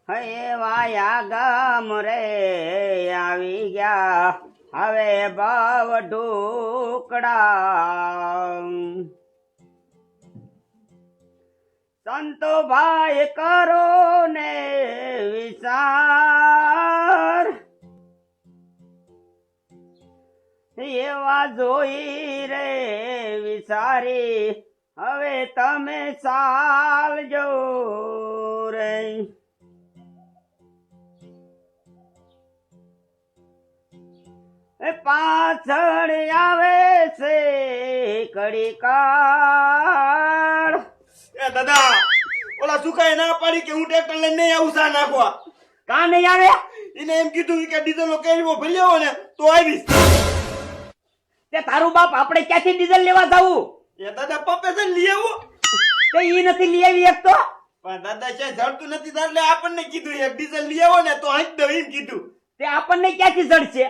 હે વાયા ગામ રે આવી ગયા હવે ભાવ ઢોકડા સંતો ભાઈ કરો ને વિચાર એવા જોઈ રે વિચારી હવે તમે ચાલજો રે પાછળ આવે છે કડી કાળ એ દાદા ઓલા સુકાઈ ના પાડી કે હું ટ્રેક્ટર લઈને નહીં આવું સા નાખવા કા નહીં આવે એને એમ કીધું કે ડીઝલ નો કેરીઓ ભરી આવો ને તો આવીશ તે તારું બાપ આપણે ક્યાંથી ડીઝલ લેવા જાવું એ દાદા પપ્પે છે લઈ આવો તે ઈ નથી લઈ આવી એક તો પણ દાદા છે જડતું નથી એટલે આપણને કીધું એક ડીઝલ લઈ આવો ને તો આજ દો એમ કીધું તે આપણને ક્યાંથી જડશે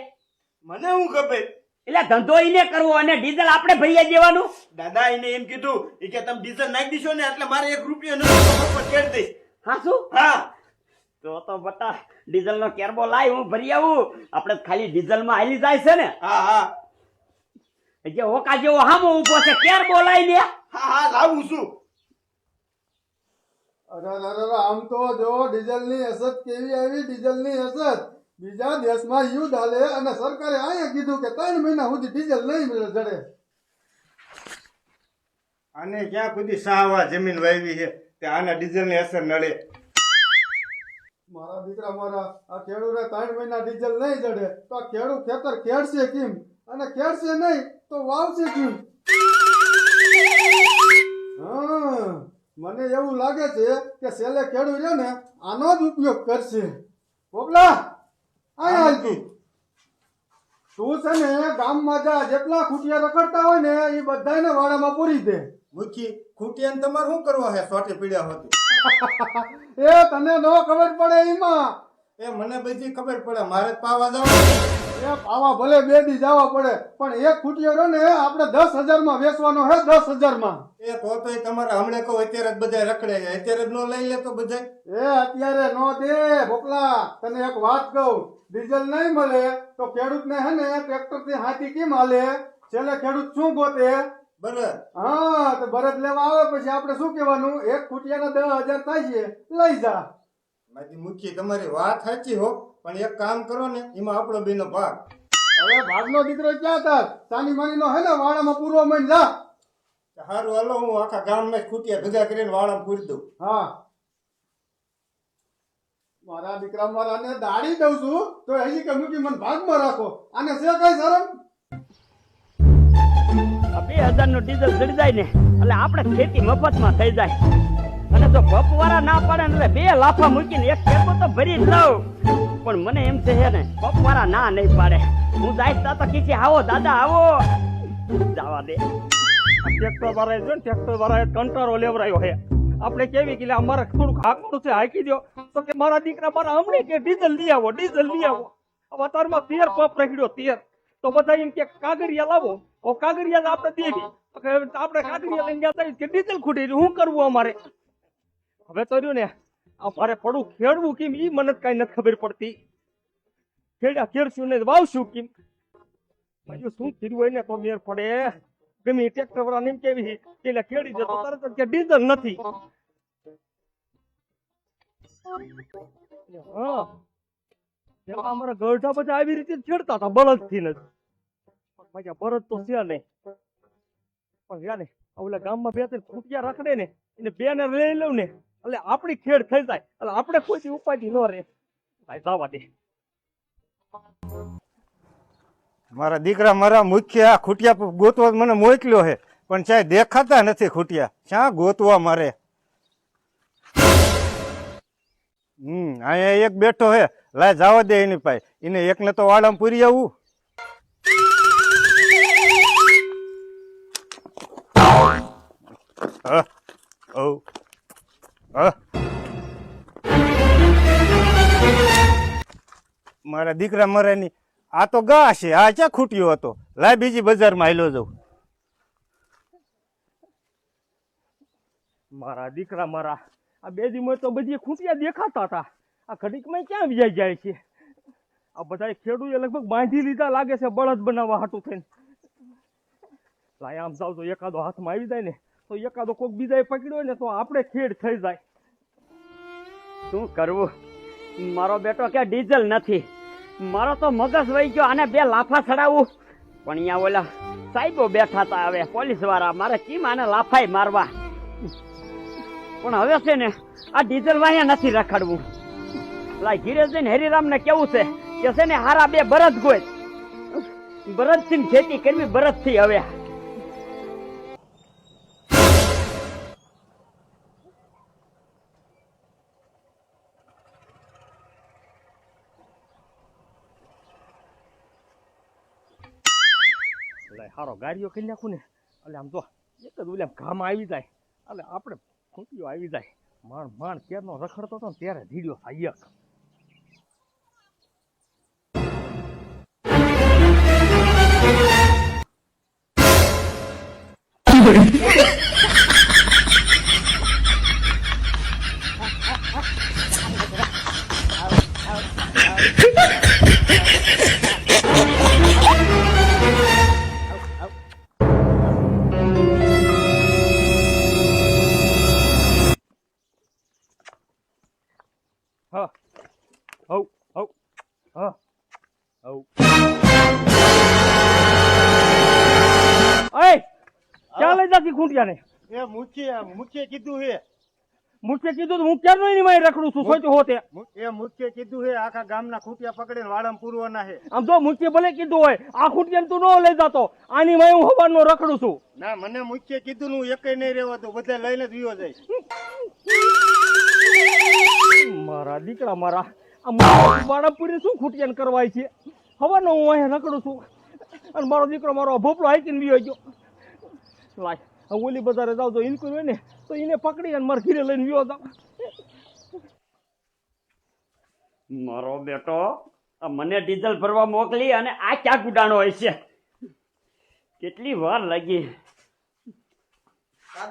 મને હું ખબર એટલે ધંધો ઈને કરવો અને ડીઝલ આપણે ભરી દેવાનું દાદા એને એમ કીધું ઈ કે તમે ડીઝલ નાખી દીશો ને એટલે મારે 1 રૂપિયો નથી તો મફત કરી દઈશ હા શું હા તો બટા ડીઝલ નો કેરબો લાય હું ભરી આવું આપણે ખાલી ડીઝલ માં હાલી જાય છે ને હા હા જે ઓકા જેવો હામો ઉભો છે કેરબો લાય ને હા હા લાવું છું અરે આમ તો જો ડીઝલની અસર કેવી આવી ડીઝલની અસર બીજા દેશમાં યુદ્ધ હાલે અને સરકારે અહીંયા કીધું કે 3 મહિના સુધી ડીઝલ નહીં જડે આને ક્યાં સુધી સાવા જમીન વાવી છે તે આના ડીઝલ ની અસર નડે મારા દીકરા મારા આ ખેડૂને 3 મહિના ડીઝલ નહીં જડે તો આ ખેડૂત ખેતર ખેડશે કેમ અને ખેડશે નહીં તો વાવશે કેમ હા મને એવું લાગે છે કે છેલ્લે ખેડૂત રહ્યો ને આનો જ ઉપયોગ કરશે પોપલા આયા હાલતી તું છે ને ગામમાં જા જેટલા ખૂટિયા રખડતા હોય ને એ બધાને વાડામાં પૂરી દે મુખી ખૂટિયાને તમારે શું કરવા છે સોટી પીડ્યા હોતી એ તને નો ખબર પડે એમાં એ મને બધી ખબર પડે મારે જ પાવા જવાનું એ પાવા ભલે 2 દી જવા પડે પણ એક ખૂટિયો રહ્યો ને આપણે 10,000 માં વેચવાનો હે 10,000 માં એ તો તમારે હમણે કહો અત્યારે જ બધા રખડે છે અત્યારે જ નો લઈ લે તો બધા એ અત્યારે નો દે ભોકલા તને એક વાત કહું ડીઝલ નહીં મળે તો ખેડૂતને હે ને ટ્રેક્ટર થી હાથી કેમ હાલે છેલ્લે ખેડૂત શું ગોતે બરાબર હા તો બરદ લેવા આવે પછી આપણે શું કહેવાનું એક ખૂટિયાના 10,000 થાય છે લઈ જા મારી મુખી તમારી વાત સાચી હો પણ એક કામ કરો ને એમાં આપણો બેનો ભાગ હવે ભાગનો દીકરો ક્યાં થાત સાની માની નો હે ને વાડામાં પૂરવો માંડ જા સારું હાલો હું આખા ગામમાં જ ખૂટિયા ભેગા કરીને વાળામાં પૂરી દઉં હા મારા દીકરા મારાને દાડી દઉં છું તો હજી કે મૂકી મને ભાગમાં રાખો આને છે કઈ શરમ 2000 નું ડીઝલ જડી જાય ને એટલે આપણે ખેતી મફતમાં થઈ જાય અને જો પપવાળા ના પાડે ને એટલે 2 લાફા મૂકીને એક ખેતો તો ભરી જ લઉં પણ મને એમ છે ને પપવાળા ના નહીં પાડે હું જાય તો કીધી આવો દાદા આવો જવા દે ટ્રેક્ટર વાળાએ જો ને ટ્રેક્ટર વાળાએ કંટાળો લેવરાયો હે આપણે કેવી કે અમારે થોડુંક હાકવાનું છે હાકી દો તો કે મારા દીકરા મારા હમણે કે ડીઝલ લઈ આવો અવતારમાં 13 પપ રખડ્યો 13 તો બધા એમ કે કાગરિયા લાવો ઓ કાગરિયા આપણે દેવી આપણે કાગરિયા લઈને ગયા કે ડીઝલ ખૂટી હું કરવું અમારે હવે તો રહ્યું ને અમારે પડું ખેડવું કેમ ઈ મને કઈ નથી ખબર પડતી ખેડશું ને વાવશું કેમ હજુ શું કર્યું હોય ને તો મેર પડે ગમે ટ્રેક્ટર વાળા એમ કેવી એટલે ખેડી જતો તરત જ કે ડીઝલ નથી હા અમારા ગઢા બધા આવી રીતે છેડતા હતા બળદ થી જ બળદ તો છે નહીં પણ યા ને ઓલા ગામમાં 2-3 ખૂટિયા રખડે ને એને 2 ને લઈ લઉં ને એટલે આપણી ખેડ થઈ જાય એટલે આપણે કોઈ ઉપાધિ ન રહે ભાઈ જવા દે મારા દીકરા મારા મુખ્ય આ ખૂટિયા ગોતવા મને મોકલ્યો છે પણ ચાહે દેખાતા નથી ખૂટિયા ક્યાં ગોતવા મારે અહીંયા એક બેઠો હે લાય જવા દે એની પાસે એને એકને તો વાડામાં પૂરી આવું મારા દીકરા મરે ની આ તો ગા છે આ ક્યાં ખૂટ્યો હતો લાય બીજી બજારમાં હાલ્યો જાઉં મારા દીકરા મારા આ બે દી તો બધી ખૂટિયા દેખાતા હતા આ ઘડીકમાં ક્યાં વ્યાઈ જાય છે? આ બધા ખેડૂએ લગભગ બાંધી લીધા લાગે છે બળદ બનાવવા હાટું થઈને. લાય આમ જાવ તો એકાદો હાથમાં આવી જાય ને તો એકાદો કોક બીજાએ પકડ્યો હોય ને તો આપણે ખેડ થઈ જાય. શું કરવું? મારો બેટો કે ડીઝલ નથી. મારો તો મગજ વહી ગયો, આને બે લાફા ચડાવું. પણ અહીંયા ઓલા સાહેબો બેઠા હતા, હવે પોલીસ વાળા, મારે કેમ આને લાફાય મારવા? પણ હવે છે ને આ ડીઝલ વાયા નથી રખડવું. લાય ગિરેશભાઈ હરિરામ ને કેવું છે કે છે ને હારા બે બરદ ગોય, બરદ થી ખેતી કરવી, બરદ થી. હવે હારો ગાડીઓ કરી નાખું ને એટલે આમ તો એક જ ઓલા ઘામાં આવી જાય એટલે આપણે ખૂંટીઓ આવી જાય. માણ માણ ક્યારનો રખડતો હતો ને ત્યારે ધીડ્યો થાય એક. હા હવ હવ હા હવ. ઓય ક્યાં લઈ જાતી ખૂંટિયાને? એ મુખ્ય કીધું હે. મુખ્ય કીધું તો હું ક્યારનો એની માય રખડું છું સોચો હોતે. એ મુખ્ય કીધું હે આખા ગામના ખૂટિયા પકડીને વાળામાં પૂરવાના હે. આમ તો મુખ્ય ભલે કીધું હોય આ ખૂંટિયાને તું ન લઈ જાતો, આની માય હું હવારનો રખડું છું. ના, મને મુખ્ય કીધું હું એકય નહીં રહેવા દઉં, બધા લઈને જ વિયો જાય. મારા દીકરા મારા બાળાપુરી શું ખૂટિયાને કરવાય છે? હવારનો હું અહીંયા રખડું છું અને મારો દીકરો મારો ભોપલો હાઈકીને વિયો ગયો. લાય ઓલી બજારે જાવ તો ઇન્કુર હોય ને તો એને પકડી અને મારા ઘીરે લઈને વિયો જાવ. મારો બેટો મને ડીઝલ ભરવા મોકલી અને આ ક્યાં ગુડાણો હોય છે? કેટલી વાર લાગી.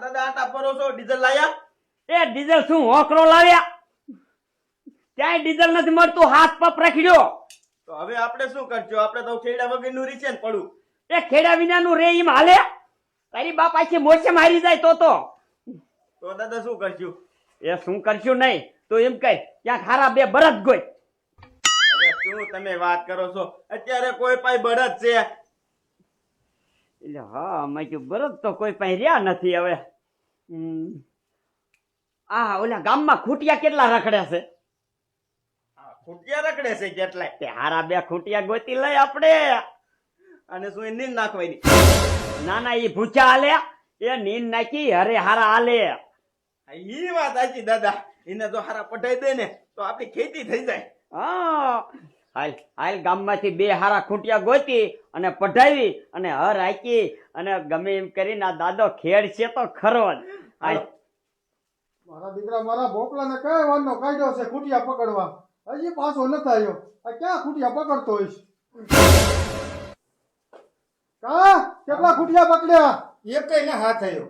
દાદા આટા પરો છો, ડીઝલ લાયા? એ ડીઝલ શું હોકરો લાવ્યા? ક્યાંય ડીઝલ નથી મળતું, હાથ પપ રખડ્યો. તો હવે આપણે શું કરજો? આપણે તો ખેડા વગરનું રીછે ને પડું. એ ખેડા વિનાનું રે એમ હાલે? તારી બાપ આખી મોસે મારી જાય તો તો દાદા શું કરશું? એ શું કરશું નહીં તો એમ કઈ ક્યાંક હારા બે બરદ ગોય. હવે શું તમે વાત કરો છો? અત્યારે કોઈ પાસે બળદ છે? એટલે હા મેં કીધું બરદ તો કોઈ પાસે રહ્યા નથી. હવે આ ઓલા ગામમાં ખૂટિયા કેટલા રખડ્યા છે? ખૂટિયા રખડે છે કેટલાય. તે હારા બે ખૂટિયા ગોતી લઈ આપણે. અને શું એ નીંદ નાખવાની? ના ના એ ભૂચા હાલે, એ નીંદ નાખી હરે હારા હાલે. ઈ વાત સાચી દાદા. એને જો હારા પટાઈ દે ને તો આપણી ખેતી થઈ જાય. હા હાલ હાલ ગામમાંથી બે હારા ખૂંટિયા ગોતી અને પઢાવી અને હર હાકી અને ગમે એમ કરીને આ દાદો ખેડ છે તો ખરો જ. હાલ મારા દીકરા મારા ભોપલાને કઈ વારનો કાઢ્યો છે ખૂટિયા પકડવા, હજી પાછો નથી આવ્યો. આ ક્યાં ખૂટિયા પકડતો હોઈશ? કા કેટલા ખૂટિયા પકડ્યા? એકય ના હાથ આવ્યો.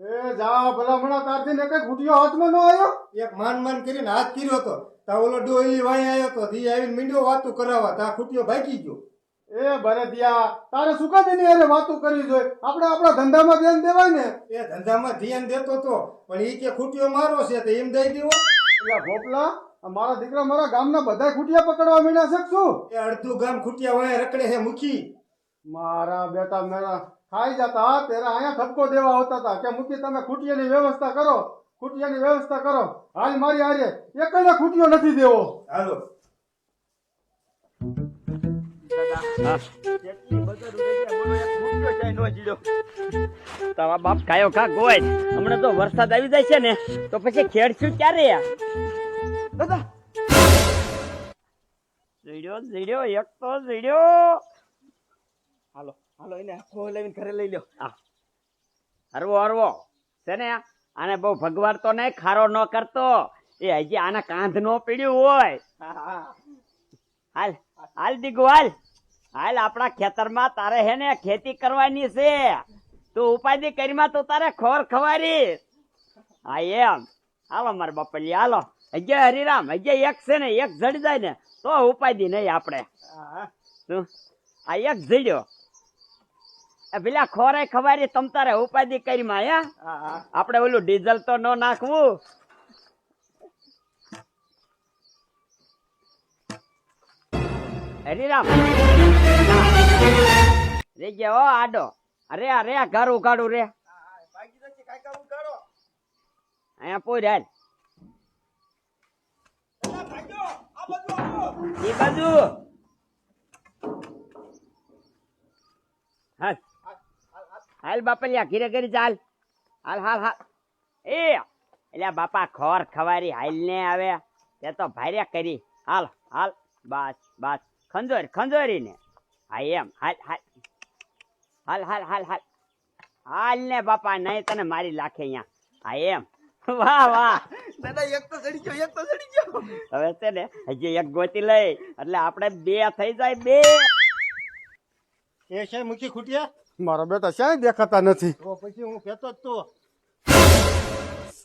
એ જા ભલામણા તારથી ને કઈ ખૂટિયો હાથમાં ન આવ્યો? એક માન કરીને હાથ કર્યો તો તા ઓલો ડોહી વાય આવ્યો તો ધી આવીને મીંડો વાતું કરાવવા તા ખૂટિયો ભાગી ગયો. એ ભરતિયા તારે શું કામ એની હારે વાતું કરવી જોઈએ? આપણે આપણા ધંધામાં ધ્યાન દેવાય ને. એ ધંધામાં ધ્યાન દેતો તો પણ ઈ કે ખૂટિયો મારો છે તો એમ દઈ દેવો. એટલે ભોપલા મારા દીકરા મારા ગામના બધા ખૂટિયા પકડવા માંડ્યા છે શું? એ અડધું ગામ ખૂટિયા વાય રખડે છે મુખી. મારા બેટા મેરા ખાઈ જતા તેરા અહીંયા ઠપકો દેવા આવતા હતા કે મૂકી તમે ખૂટિયાની વ્યવસ્થા કરો, ખૂટિયાની વ્યવસ્થા કરો. હાલ મારી હારે એકને ખૂટિયો નથી દેવો. હાલો તારા બાપ કાયો કા ગોય. હમણાં તો વરસાદ આવી જાય છે ને તો પછી ખેડશું ક્યારે? દાદા જીડ્યો એક તો જીડ્યો. હાલો હાલો એને આખો લઈને ઘરે લઈ લ્યો. હરવો હરવો છે ને આને બહુ ભગવાન તો નહીં, ખારો ન કરતો. એ હજી આના કાંધ નો પીડ્યું હોય. હાલ હાલ દીગુ હાલ હાલ. આપણા ખેતરમાં તારે હે ને ખેતી કરવાની છે. તું ઉપાધિ કરીમાં તું તારે ખોર ખવારી. હા એમ હાલો મારા બાપલી હાલો. હજે હરિરામ હજે એક છે ને એક જડી જાય ને તો ઉપાધિ નહીં આપણે શું? આ એક જડ્યો પેલા ખોરાય ખવારી તમ તારે ઉપાધિ કરી માં આપણે ઓલું ડીઝલ તો ન નાખવું. હરિરામ રે ગયા હો આડો. અરે અરે ઘર ઉગાડું રે અહીંયા પોઈ હાલ એ બાજુ હાલ હાલ બાપલિયા ઘીરે ઘરી ચાલ હાલ હાલ હાલ એ એટલે બાપા ખોર ખવારી હાલ ને આવે તે તો ભારે કરી હાલ હાલ બસ બસ ખંજોરી ને હા એમ હાલ હાલ હાલ હાલ હાલ હાલ હાલ ને બાપા નહીં તને મારી લાખે અહીંયા હા એમ વાહ વાહ દાદા એક તો ચડી ગયો હવે છે ને હજી એક ગોતી લઈ એટલે આપણે બે થઈ જાય બે. એ છે મૂકી ખૂટિયા મારા બેટા ક્યાંય દેખાતા નથી. તો પછી હું કહેતો જ તો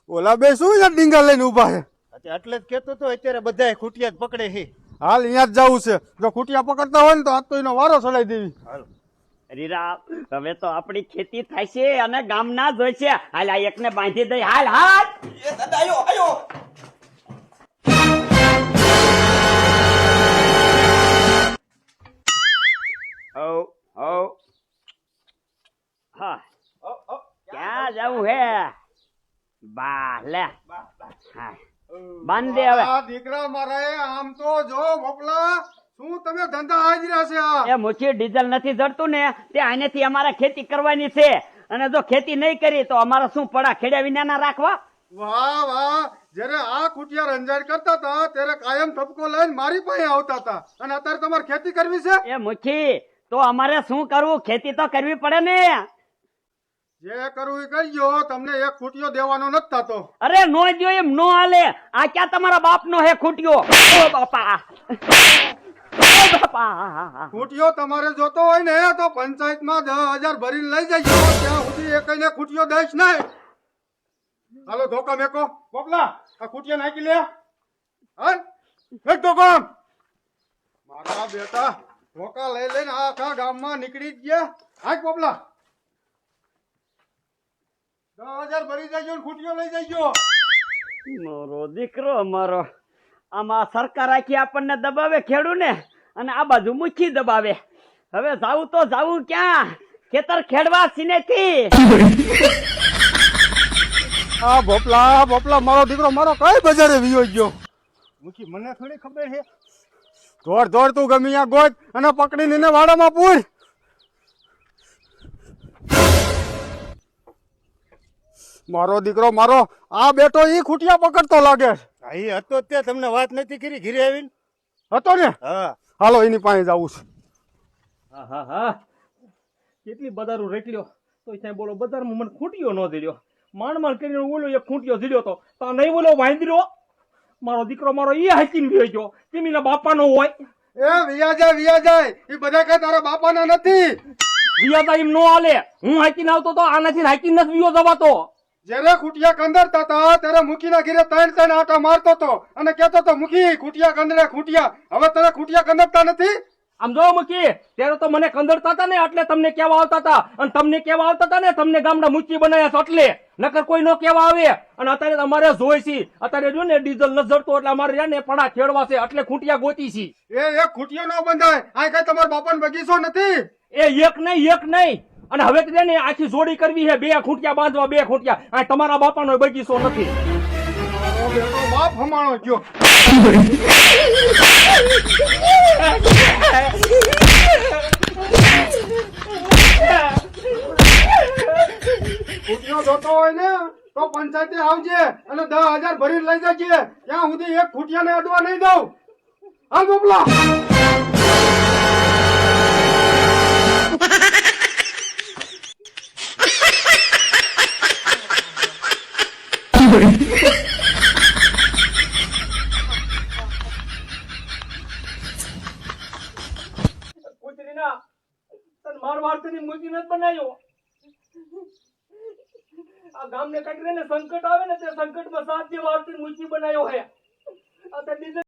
ઓલા બે શું છે ડીંગા લઈને ઉભા છે? એટલે જ કહેતો તો અત્યારે બધાય ખૂટિયા જ પકડે છે. હાલ અહીંયા જ જવું છે. જો ખૂટિયા પકડતા હોય ને તો આજ તો એનો વારો ચડાવી દેવી. હાલો રીરા હવે તો આપણી ખેતી થાય છે અને ગામના જ હોય છે. હાલ આ એકને બાંધી દઈ હાલ હાલ એ દાદા આયો ઓ ઓ હા ક્યાં જવું હે બા લે હા બાંધ દે હવે. આ દીકરા મારા આમ તો જો મોકલા શું તમે ધંધા હાજરા છે આ? એ મુઠી ડીઝલ નથી જડતું ને તે આનેથી અમારે ખેતી કરવાની છે અને જો ખેતી નહીં કરી તો અમારે શું પડા ખેડ્યા વિના ના રાખવા. વાહ વાહ જયારે આ ખૂટિયા રંજાડ કરતા હતા ત્યારે કાયમ ઠપકો લઈને મારી પાસે આવતા હતા અને અત્યારે તમારે ખેતી કરવી છે. એ મુઠી તો અમારે શું કરવું? ખેતી તો કરવી પડે ને. જે કરવું એ કરજો, તમને એક ખૂટિયો દેવાનો નથી થતો. અરે નો જો એમ નો હાલે. આ ક્યાં તમારા બાપ નો હે ખૂટ્યો? ઓ બાપા ઓ બાપા ખૂટિયો તમારે જોતો હોય ને તો પંચાયતમાં 10,000 ભરીને લઈ જજો. ત્યાં સુધી એકને ખૂટિયો દઈશ નહીં. હાલો ધોકા મેકો પોપલા આ ખૂટિયા નાખી લે. હા એક ધોકો. મારા બેટા ધોકા લઈ લઈને આખા ગામમાં નીકળી જ ગયા. હાક પોપલા 10,000 ભરી જજો ને ખૂટિયો લઈ જજો. મારો દીકરો મારો આમાં સરકાર આખી આપણને દબાવે ખેડૂ ને અને આ બાજુ મુઠ્ઠી દબાવે. હવે જાવું તો જાવું ક્યાં? ખેતર ખેડવા સિનેથી. આ ભોપલા મારો દીકરો મારો કઈ બજારે વિયો ગયો. મૂકી મને થોડી ખબર છે. દોડ તું ગમે ત્યાં ગોત અને પકડીને એને વાડામાં પૂર. મારો દીકરો મારો આ બેટો ઈ ખૂટિયા પકડતો લાગે. હા એ હતો તે તમને વાત નથી કરી ઘીરે આવીને. હતો ને? હા હાલો એની પાસે જવું છે. હા હા હા કેટલી બજારું રેકલ્યો તો ત્યાં બોલો બજારમાં મને ખૂંટ્યો ન જડ્યો. માંડ કરીને ઓલો એક ખૂંટ્યો જડ્યો તો નહીં બોલો વાંદરો મારો દીકરો મારો એ હાચીને ગયો ગયો તેમીના બાપાનો હોય. એ વિયા જાય એ બધા કઈ તારા બાપાના નથી. વિયાતા એમ નો હાલે. હું હાચીને આવતો તો આનાથી હાચીને નથી વિયો જવાતો. જયારે ખૂટિયા કંદરતા હતા ત્યારે મુખીના ઘેરે ત્રણ આટા મારતો હતો અને કેતો તો મુખી ખૂટિયા કંદરે ખૂટિયા. હવે તને ખૂટિયા કંદરતા નથી. આમ જો મૂકી ત્યારે તો મને કંદરતા હતા ને એટલે તમને કેવા આવતા હતા અને તમને કેવા આવતા હતા ને તમને ગામડા મૂચી બનાવ્યા છે એટલે નકર કોઈ નો કેવા આવે. અને અત્યારે અમારે જોઈ છે અત્યારે જો ને ડીઝલ ન જડતો એટલે અમારે ને પડા ખેડવા છે એટલે ખૂંટિયા ગોતી છે. એ એક ખૂટિયો ન બંધાય. આ કઈ તમારા બાપાનો બગીચો નથી. એ એક નહીં અને હવે તો ને આખી જોડી કરવી છે. બે ખૂંટિયા બાંધવા બે ખૂંટિયા. આ તમારા બાપાનો બગીચો નથી. મારો બેટો બાપ હમાણો ગયો. ખૂટિયો જોતો હોય ને તો પંચાયતે આવજે અને 10,000 ભરીને લઈ જજે. ત્યાં સુધી એક ખૂટિયાને અડવા નહીં દઉં. હાલ બોપલા. કુતરીના તન માર કરીને મૂકી નથી બનાવ્યો. આ ગામને કાઢીને સંકટ આવે ને તે સંકટમાં સાથ દેવા આરતી મૂકી બનાવ્યો હે. આ તો ડીઝલ